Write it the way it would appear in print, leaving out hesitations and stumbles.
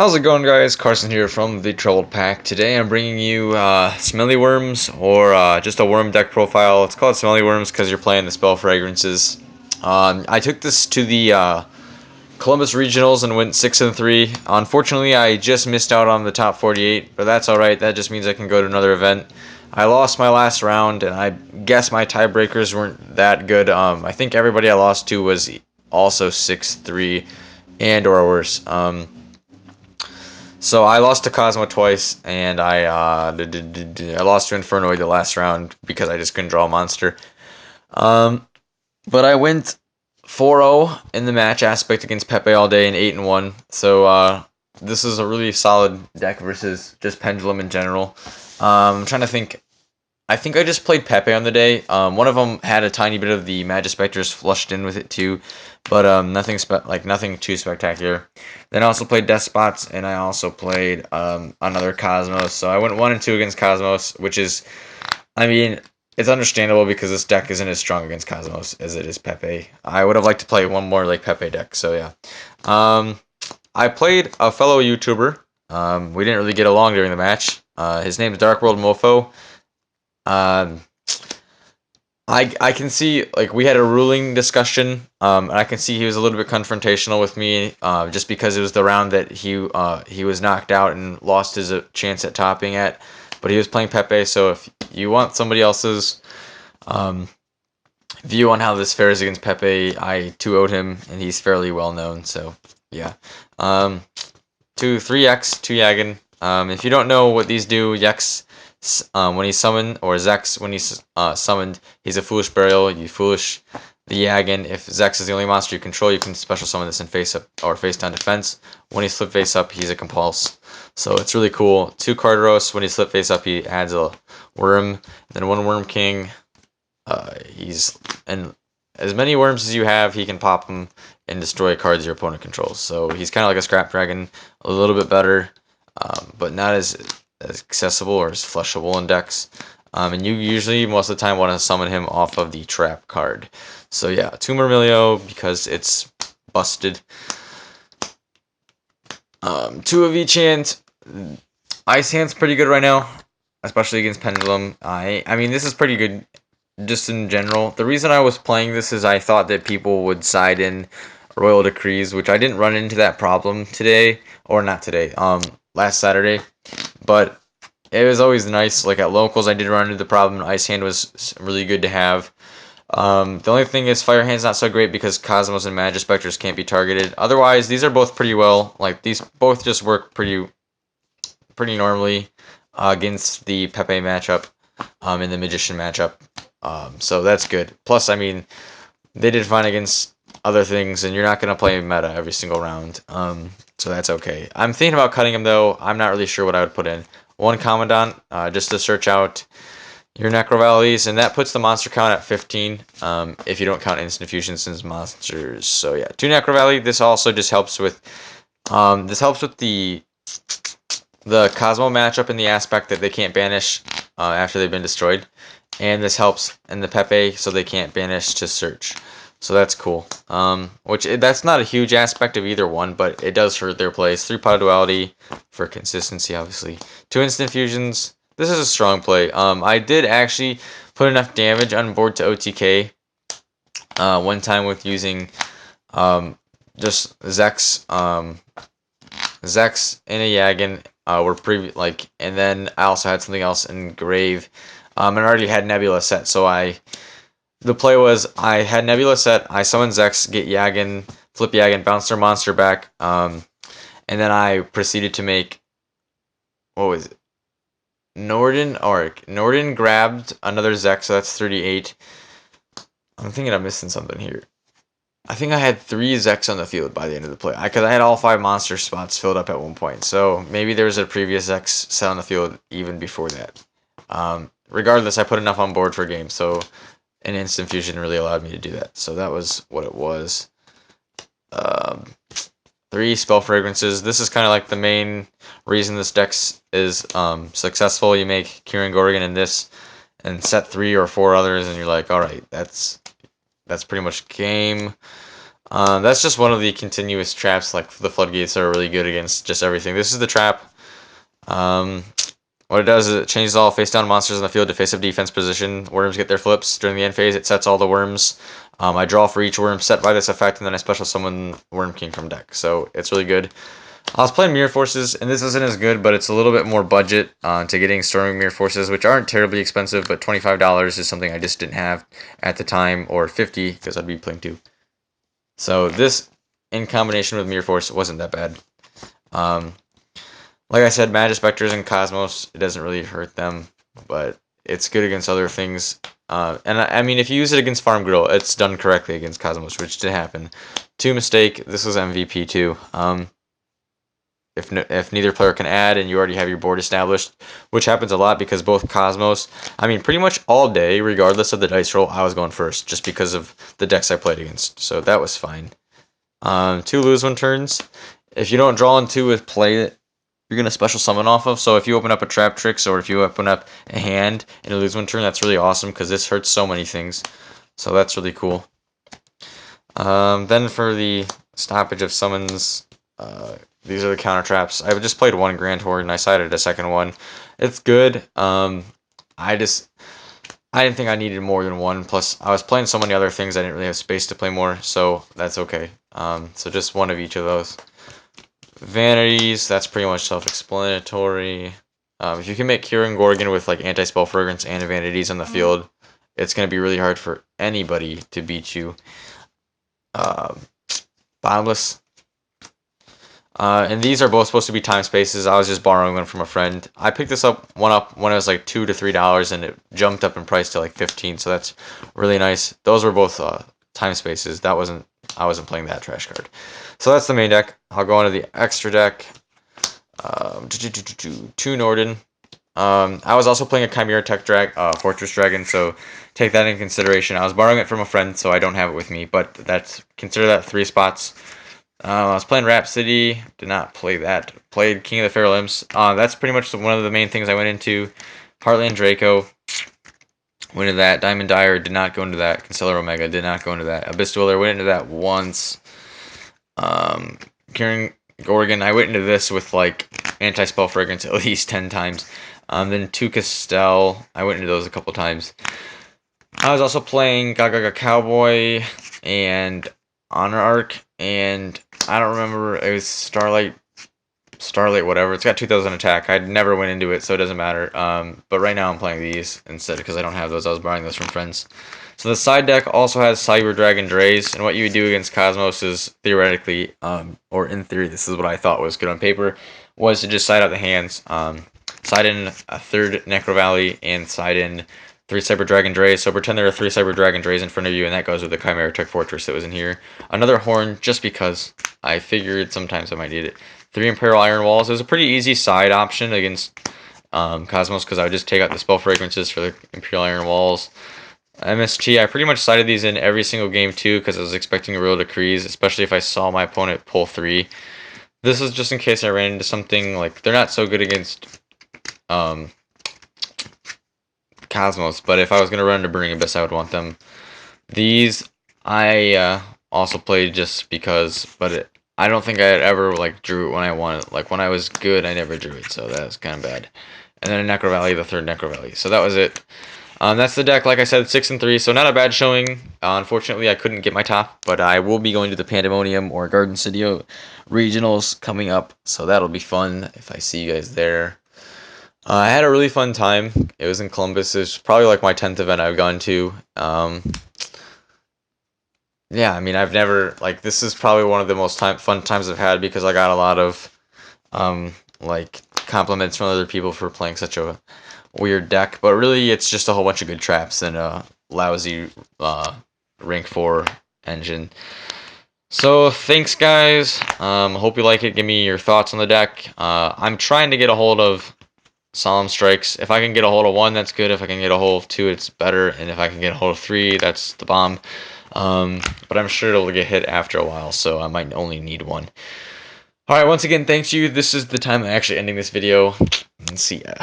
How's it going, guys? Carson here from the Troubled Pack. Today I'm bringing you Smelly Worms, or just a worm deck profile. It's called Smelly Worms because you're playing the spell fragrances. I took this to the Columbus Regionals and went 6-3. Unfortunately, I just missed out on the top 48, but that's alright. That just means I can go to another event. I lost my last round, and I guess my tiebreakers weren't that good. I think everybody I lost to was also 6-3 and or worse. So I lost to Cosmo twice, and I lost to Infernoid the last round because I just couldn't draw a monster. But I went 4-0 in the match aspect against Pepe all day and 8-1. So this is a really solid deck versus just Pendulum in general. I'm trying to think. I think I just played Pepe on the day. One of them had a tiny bit of the Magispectors flushed in with it too, but nothing too spectacular. Then I also played Despots, and I also played another Cosmos. So I went 1-2 against Cosmos, which is, I mean, it's understandable because this deck isn't as strong against Cosmos as it is Pepe. I would have liked to play one more like Pepe deck. So yeah, I played a fellow YouTuber. We didn't really get along during the match. His name's Dark World Mofo. Um, I can see, like, we had a ruling discussion, and I can see he was a little bit confrontational with me, just because it was the round that he was knocked out and lost his chance at topping at, but he was playing Pepe. So if you want somebody else's view on how this fares against Pepe, I 2-0'd him, and he's fairly well known. So yeah, 3x 2 Yagan. If you don't know what these do, Yex, when he's summoned, or Zex when he's summoned, he's a foolish burial. You foolish the Yagan. If Zex is the only monster you control, you can special summon this in face up or face down defense. When he's flip face up, he's a compulse. So it's really cool. 2 Carderos. When he's flip face up, he adds a worm. Then 1 Worm King. And as many worms as you have, he can pop them and destroy cards your opponent controls. So he's kind of like a Scrap Dragon, a little bit better, but not as accessible or as flushable in decks. And you usually, most of the time, want to summon him off of the trap card. So yeah, 2 Murmilio because it's busted. 2 of each hand. Ice Hand's pretty good right now, especially against Pendulum. I mean, this is pretty good just in general. The reason I was playing this is I thought that people would side in Royal Decrees, which I didn't run into that problem today, or not today, last Saturday. But it was always nice. Like at locals, I did run into the problem. Ice Hand was really good to have. The only thing is Fire Hand's not so great because Cosmos and Magispectors can't be targeted. Otherwise, these are both pretty well. Like these both just work pretty normally against the Pepe matchup, and the Magician matchup. So that's good. Plus, I mean, they did fine against other things, and you're not going to play meta every single round. So that's okay. I'm thinking about cutting him, though. I'm not really sure what I would put in. 1 Commandant, just to search out your Necrovalleys, and that puts the monster count at 15, if you don't count instant fusions as monsters. So yeah, 2 Necrovalley. This also just helps with, the Cosmo matchup in the aspect that they can't banish after they've been destroyed. And this helps in the Pepe so they can't banish to search. So that's cool. That's not a huge aspect of either one, but it does hurt their plays. 3 Pot Duality for consistency, obviously. 2 Instant Fusions. This is a strong play. I did actually put enough damage on board to OTK one time with using just Zex, Zex and a Yagan. And then I also had something else in Grave. And I already had Nebula set, so the play was I had Nebula set, I summoned Zex, get Yagan, flip Yagan, bounce their monster back, and then I proceeded to make, what was it? Norden grabbed another Zex, so that's 38. I'm thinking I'm missing something here. I think I had 3 Zex on the field by the end of the play, because I had all 5 monster spots filled up at one point, so maybe there was a previous Zex set on the field even before that. Regardless, I put enough on board for a game, so an instant fusion really allowed me to do that. So that was what it was. 3 spell fragrances. This is kind of like the main reason this deck is successful. You make Kieran Gorgon in this, and set 3 or 4 others, and you're like, all right, that's pretty much game. That's just one of the continuous traps, like the floodgates are really good against just everything. This is the trap. Um, what it does is it changes all face-down monsters in the field to face-up defense position. Worms get their flips. During the end phase, it sets all the worms. I draw for each worm set by this effect, and then I special summon Worm King from deck. So it's really good. I was playing Mirror Forces, and this isn't as good, but it's a little bit more budget to getting Storming Mirror Forces, which aren't terribly expensive, but $25 is something I just didn't have at the time, or $50, because I'd be playing 2. So this, in combination with Mirror Force, wasn't that bad. Um, like I said, Magispectors and Cosmos, it doesn't really hurt them, but it's good against other things. And I mean, if you use it against Farm Girl, it's done correctly against Cosmos, which did happen. 2 mistake, this was MVP too. If neither player can add and you already have your board established, which happens a lot because both Cosmos, I mean, pretty much all day, regardless of the dice roll, I was going first just because of the decks I played against. So that was fine. 2 lose 1 turns. If you don't draw on 2 with play it, you're going to special summon off of. So if you open up a Trap Tricks or if you open up a hand and you lose 1 turn, that's really awesome because this hurts so many things. So that's really cool. Then for the stoppage of summons, these are the counter traps. I just played 1 Grand Horde and I sided a second one. It's good. I didn't think I needed more than 1. Plus, I was playing so many other things I didn't really have space to play more, so that's okay. So just 1 of each of those. Vanities, that's pretty much self-explanatory. If you can make Kieran Gorgon with like anti-spell fragrance and vanities on the field, it's going to be really hard for anybody to beat you. Boundless. And these are both supposed to be time spaces. I was just borrowing one from a friend. I picked this one up when it was like $2 to $3, and it jumped up in price to like 15. So that's really nice. Those were both time spaces. I wasn't playing that trash card. So that's the main deck. I'll go on to the extra deck. 2 Norden. I was also playing a Chimera Tech Fortress Dragon, so take that in consideration. I was borrowing it from a friend, so I don't have it with me, but consider that 3 spots. I was playing Rhapsody, did not play that. Played King of the Feral Imps. That's pretty much one of the main things I went into. Heartland Draco, went into that. Diamond Dyer, did not go into that. Concealer Omega, did not go into that. Abyss Dweller, went into that once. Kieran Gorgon, I went into this with like anti-spell fragrance at least 10 times. Then 2 Castell, I went into those a couple times. I was also playing Gaga Cowboy and Honor Arc, and I don't remember, it was Starlight whatever. It's got 2000 attack. I never went into it, so it doesn't matter. But right now I'm playing these instead because I don't have those. I was borrowing those from friends. So the side deck also has Cyber Dragon Drays, and what you would do against Cosmos is theoretically, or in theory, this is what I thought was good on paper, was to just side out the hands. Side in a 3rd Necro Valley and side in 3 Cyber Dragon Drays. So pretend there are 3 Cyber Dragon Drays in front of you, and that goes with the Chimera Tech Fortress that was in here. Another Horn, just because I figured sometimes I might need it. 3 Imperial Iron Walls. It was a pretty easy side option against Cosmos because I would just take out the spell fragrances for the Imperial Iron Walls. MST, I pretty much sided these in every single game too because I was expecting a real decrease, especially if I saw my opponent pull 3. This is just in case I ran into something like, they're not so good against Cosmos, but if I was going to run into Burning Abyss, I would want them. These, I also played just because, but I don't think I had ever like drew it when I wanted. Like when I was good, I never drew it, so that was kind of bad. And then a Necro Valley, the 3rd Necro Valley. So that was it. That's the deck. Like I said, 6 and 3, so not a bad showing. Unfortunately, I couldn't get my top, but I will be going to the Pandemonium or Garden City regionals coming up, so that'll be fun if I see you guys there. I had a really fun time. It was in Columbus. It's probably like my 10th event I've gone to. Yeah, I mean, I've never, like, this is probably one of the most fun times I've had because I got a lot of, like, compliments from other people for playing such a weird deck. But really, it's just a whole bunch of good traps and a lousy rank 4 engine. So, thanks, guys. Hope you like it. Give me your thoughts on the deck. I'm trying to get a hold of Solemn Strikes. If I can get a hold of 1, that's good. If I can get a hold of 2, it's better. And if I can get a hold of 3, that's the bomb. But I'm sure it'll get hit after a while, so I might only need 1. Alright, once again, thanks you. This is the time I'm actually ending this video. And see ya.